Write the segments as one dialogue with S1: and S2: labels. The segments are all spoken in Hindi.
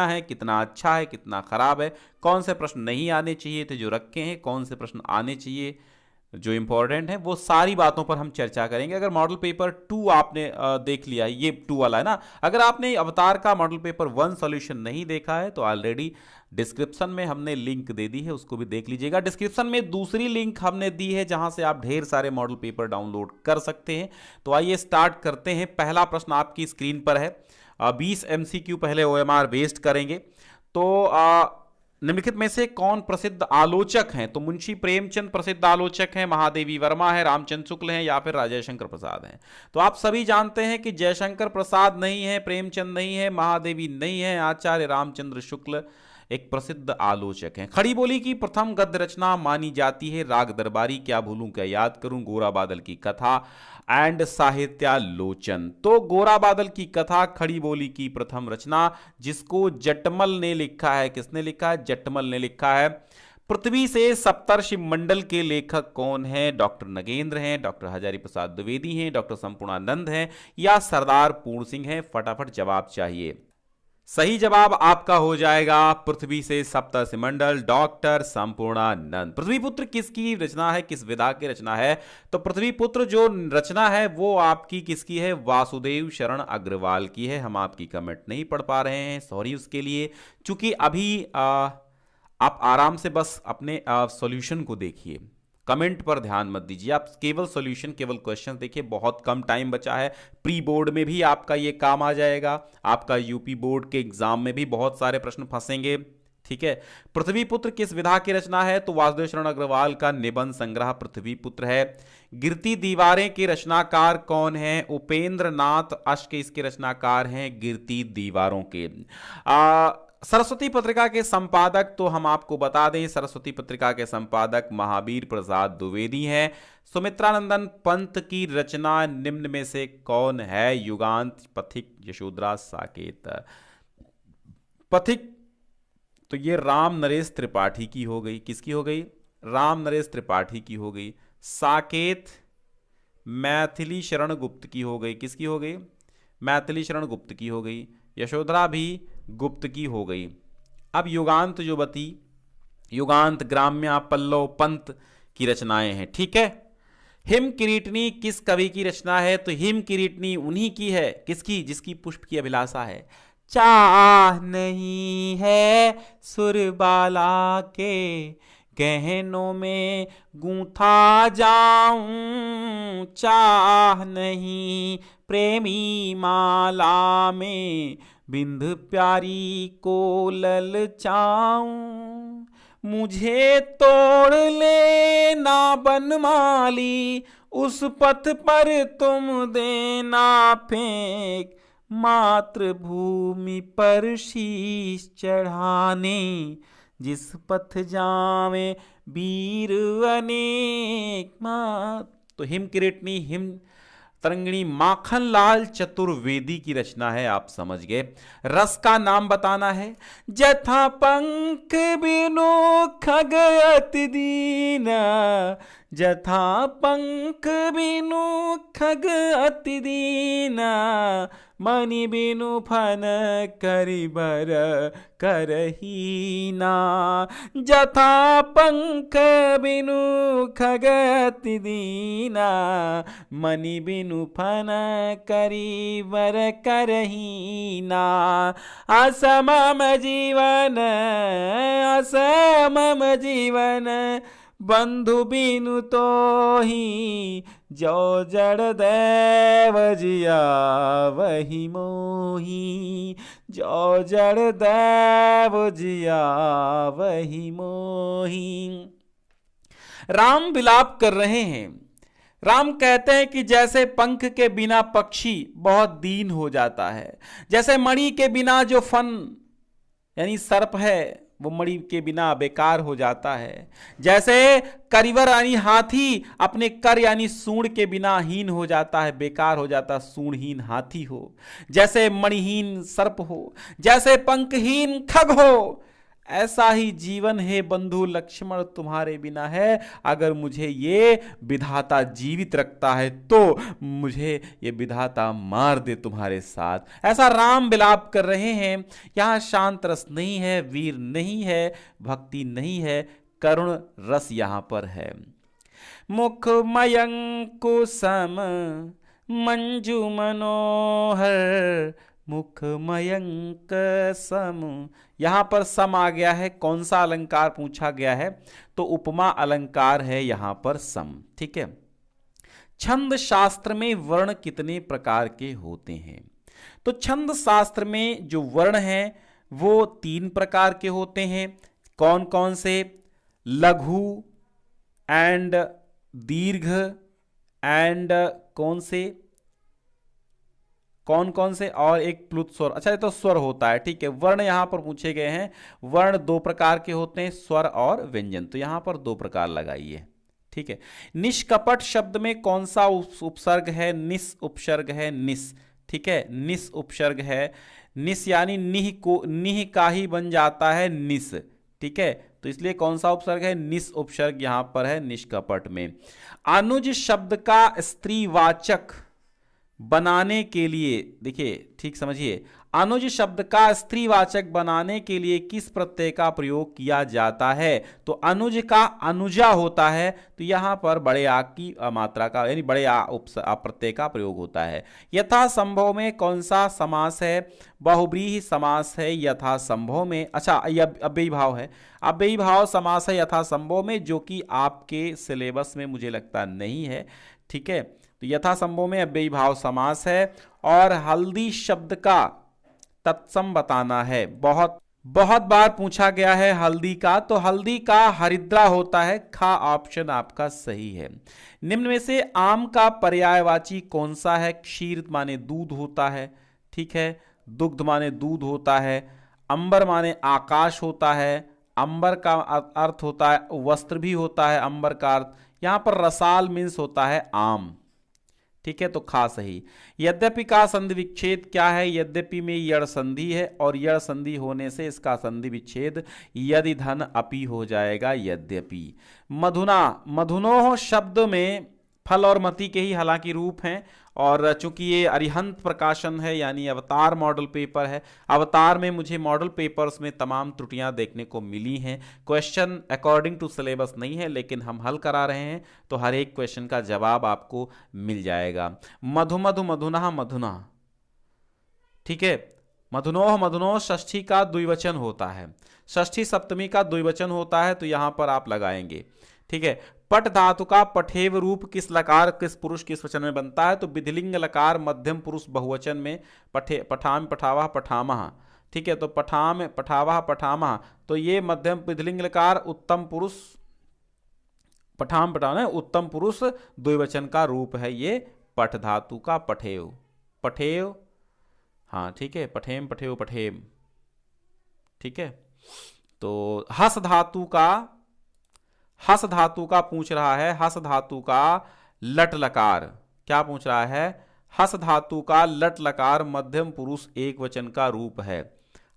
S1: है, कितना अच्छा है, कितना खराब है, कौन से प्रश्न नहीं आने चाहिए थे जो रखे हैं, कौन से प्रश्न आने चाहिए जो इंपॉर्टेंट है, वो सारी बातों पर हम चर्चा करेंगे। अगर मॉडल पेपर 2 आपने देख लिया है, ये 2 वाला है ना, अगर आपने अवतार का मॉडल पेपर 1 सॉल्यूशन नहीं देखा है तो ऑलरेडी डिस्क्रिप्शन में हमने लिंक दे दी है, उसको भी देख लीजिएगा। डिस्क्रिप्शन में दूसरी लिंक हमने दी है जहां से आप ढेर सारे मॉडल पेपर डाउनलोड कर सकते हैं। तो आइए स्टार्ट करते हैं। पहला प्रश्न आपकी स्क्रीन पर है। 20 MCQ पहले OMR बेस्ड करेंगे। तो निम्नलिखित में से कौन प्रसिद्ध आलोचक हैं? तो मुंशी प्रेमचंद प्रसिद्ध आलोचक हैं, महादेवी वर्मा है, रामचंद्र शुक्ल हैं, या फिर जयशंकर प्रसाद हैं? तो आप सभी जानते हैं कि जयशंकर प्रसाद नहीं है, प्रेमचंद नहीं है, महादेवी नहीं है, आचार्य रामचंद्र शुक्ल एक प्रसिद्ध आलोचक हैं। खड़ी बोली की प्रथम गद्य रचना मानी जाती है राग दरबारी, क्या भूलूं क्या याद करूं, गोरा बादल की कथा एंड साहित्यालोचन। तो गोरा बादल की कथा खड़ी बोली की प्रथम रचना, जिसको जटमल ने लिखा है। किसने लिखा है? जटमल ने लिखा है। पृथ्वी से सप्तर्षि मंडल के लेखक कौन है? डॉक्टर नगेंद्र हैं, डॉक्टर हजारी प्रसाद द्विवेदी हैं, डॉक्टर संपूर्णानंद हैं, या सरदार पूर्ण सिंह हैं? फटाफट जवाब चाहिए। सही जवाब आपका हो जाएगा पृथ्वी से सप्तर्षिमंडल, डॉक्टर संपूर्णानंद। पृथ्वीपुत्र किसकी रचना है, किस विधा की रचना है? तो पृथ्वीपुत्र जो रचना है वो आपकी किसकी है? वासुदेव शरण अग्रवाल की है। हम आपकी कमेंट नहीं पढ़ पा रहे हैं, सॉरी उसके लिए। चूंकि अभी आप आराम से बस अपने सॉल्यूशन को देखिए, कमेंट पर ध्यान मत दीजिए। आप केवल सॉल्यूशन, केवल क्वेश्चन देखिए, बहुत कम टाइम बचा है। प्री बोर्ड में भी आपका ये काम आ जाएगा, आपका यूपी बोर्ड के एग्जाम में भी बहुत सारे प्रश्न फंसेंगे। ठीक है। पृथ्वीपुत्र किस विधा की रचना है? तो वासुदेव शरण अग्रवाल का निबंध संग्रह पृथ्वीपुत्र है। गिरती दीवारें के रचनाकार कौन है? उपेंद्र नाथ अश्क इसके रचनाकार हैं, गिरती दीवारों के। सरस्वती पत्रिका के संपादक तो हम आपको बता दें, सरस्वती पत्रिका के संपादक महावीर प्रसाद द्विवेदी हैं। सुमित्रानंदन पंत की रचना निम्न में से कौन है? युगांत, पथिक, यशोधरा, साकेत। पथिक तो ये राम नरेश त्रिपाठी की हो गई। किसकी हो गई? राम नरेश त्रिपाठी की हो गई। साकेत मैथिली शरण गुप्त की हो गई। किसकी हो गई? मैथिली शरण गुप्त की हो गई। यशोधरा भी गुप्त की हो गई। अब युगांत जो बती, युगांत, ग्राम्या, पल्लव, पंत की रचनाएं हैं। ठीक है। हिम किरीटनी किस कवि की रचना है? तो हिम किरीटनी उन्हीं की है। किसकी? जिसकी पुष्प की अभिलाषा है। चाह नहीं है सुरबाला के गहनों में गूंथा जाऊं, चाह नहीं प्रेमी माला में बिंद प्यारी को ललचाऊं। मुझे तोड़ लेना बनमाली, उस पथ पर तुम देना फेंक, मातृभूमि पर शीश चढ़ाने, जिस पथ जावे वीर अनेक। तो हिम किरीटनी, हिम तरंगिणी माखनलाल चतुर्वेदी की रचना है। आप समझ गए। रस का नाम बताना है। जथा पंख बिनु खग अति दीना, जथा पंख बिनु खग अति दीना, मणि बिनु फन करिबर करहीना। जथा पंख बिनु खग अति दीना, मणि बिनु फन करिबर करहीना। असमम जीवन, असमम जीवन, बंधु बिनु तो ही, जो जड़ दैव जिया वही मोही, जो जड़ दैव जिया वही मोही। राम विलाप कर रहे हैं। राम कहते हैं कि जैसे पंख के बिना पक्षी बहुत दीन हो जाता है, जैसे मणि के बिना जो फन यानी सर्प है वो मणि के बिना बेकार हो जाता है, जैसे करिवर यानी हाथी अपने कर यानी सूंड के बिना हीन हो जाता है, बेकार हो जाता, सूंडहीन हाथी हो, जैसे मणिहीन सर्प हो, जैसे पंखहीन खग हो, ऐसा ही जीवन है बंधु लक्ष्मण तुम्हारे बिना है। अगर मुझे ये विधाता जीवित रखता है तो मुझे ये विधाता मार दे तुम्हारे साथ। ऐसा राम विलाप कर रहे हैं। यहां शांत रस नहीं है, वीर नहीं है, भक्ति नहीं है, करुण रस यहां पर है। मुख मयंकुसम मंजू मनोहर, मुख मयंक सम। यहां पर सम आ गया है, कौन सा अलंकार पूछा गया है, तो उपमा अलंकार है यहां पर सम। ठीक है। छंद शास्त्र में वर्ण कितने प्रकार के होते हैं, तो छंद शास्त्र में जो वर्ण हैं वो 3 प्रकार के होते हैं। कौन कौन से? लघु एंड दीर्घ एंड कौन कौन से और एक प्लुत स्वर। अच्छा, ये तो स्वर होता है। ठीक है, वर्ण यहां पर पूछे गए हैं। वर्ण 2 प्रकार के होते हैं, स्वर और व्यंजन, तो यहां पर 2 प्रकार लगाइए। ठीक है। निष्कपट शब्द में कौन सा उपसर्ग है? निस उपसर्ग है, निस। ठीक है, निस उपसर्ग है। निस यानी निह को, निह का ही बन जाता है निस। ठीक है, तो इसलिए कौन सा उपसर्ग है? निस उपसर्ग यहां पर है निष्कपट में। अनुज शब्द का स्त्रीवाचक बनाने के लिए, देखिए ठीक समझिए, अनुज शब्द का स्त्रीवाचक बनाने के लिए किस प्रत्यय का प्रयोग किया जाता है? तो अनुज का अनुजा होता है, तो यहां पर बड़े आ की मात्रा का यानी बड़े आ प्रत्यय का प्रयोग होता है। यथा संभव में कौन सा समास है? बहुब्रीहि समास है यथा संभव में। अच्छा, अव्ययी भाव है, अव्ययी भाव समास है यथा संभव में, जो कि आपके सिलेबस में मुझे लगता नहीं है। ठीक है, तो यथा संभव में अव्ययी भाव समास है। और हल्दी शब्द का तत्सम बताना है। बहुत बार पूछा गया है हल्दी का, तो हल्दी का हरिद्रा होता है। खा ऑप्शन आपका सही है। निम्न में से आम का पर्यायवाची कौन सा है? क्षीर माने दूध होता है। ठीक है, दुग्ध माने दूध होता है। अंबर माने आकाश होता है। अंबर का अर्थ होता है वस्त्र भी होता है अंबर का अर्थ। यहां पर रसाल मीन्स होता है आम। ठीक है, तो खा सही। यद्यपि का संधि विच्छेद क्या है? यद्यपि में यड़ संधि है और यड़ संधि होने से इसका संधि विच्छेद यदि धन अपि हो जाएगा। यद्यपि मधुना, मधुनोह शब्द में फल और मति के ही हालांकि रूप हैं, और चूंकि ये अरिहंत प्रकाशन है यानी अवतार मॉडल पेपर है, अवतार में मुझे मॉडल पेपर्स में तमाम त्रुटियां देखने को मिली हैं। क्वेश्चन अकॉर्डिंग टू सिलेबस नहीं है, लेकिन हम हल करा रहे हैं, तो हर एक क्वेश्चन का जवाब आपको मिल जाएगा। मधु मधु मधुना मधुना। ठीक है, मधुनोह मधुनोह षष्ठी का द्विवचन होता है, षष्ठी सप्तमी का द्विवचन होता है, तो यहां पर आप लगाएंगे। ठीक है, पट धातु का पठेव रूप किस लकार किस पुरुष किस वचन में बनता है? तो विधिलिंग लकार मध्यम पुरुष बहुवचन में पठाम पठावा पठामह। ठीक है, तो पठाम पठावा पठामह, तो ये मध्यम विधिलिंग लकार उत्तम पुरुष पठाम पठाना उत्तम पुरुष द्विवचन का रूप है ये पठ धातु का पठेव। पठेव, हाँ ठीक है, पठेम पठेव पठेम। ठीक है, तो हस धातु का पूछ रहा है। हस धातु का लट लकार क्या पूछ रहा है? हस धातु का लट लकार मध्यम पुरुष एक वचन का रूप है।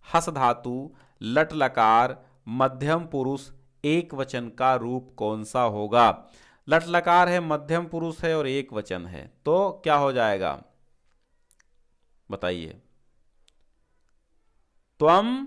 S1: हस धातु लट लकार मध्यम पुरुष एक वचन का रूप कौन सा होगा? लट लकार है, मध्यम पुरुष है और एक वचन है, तो क्या हो जाएगा बताइए? त्वम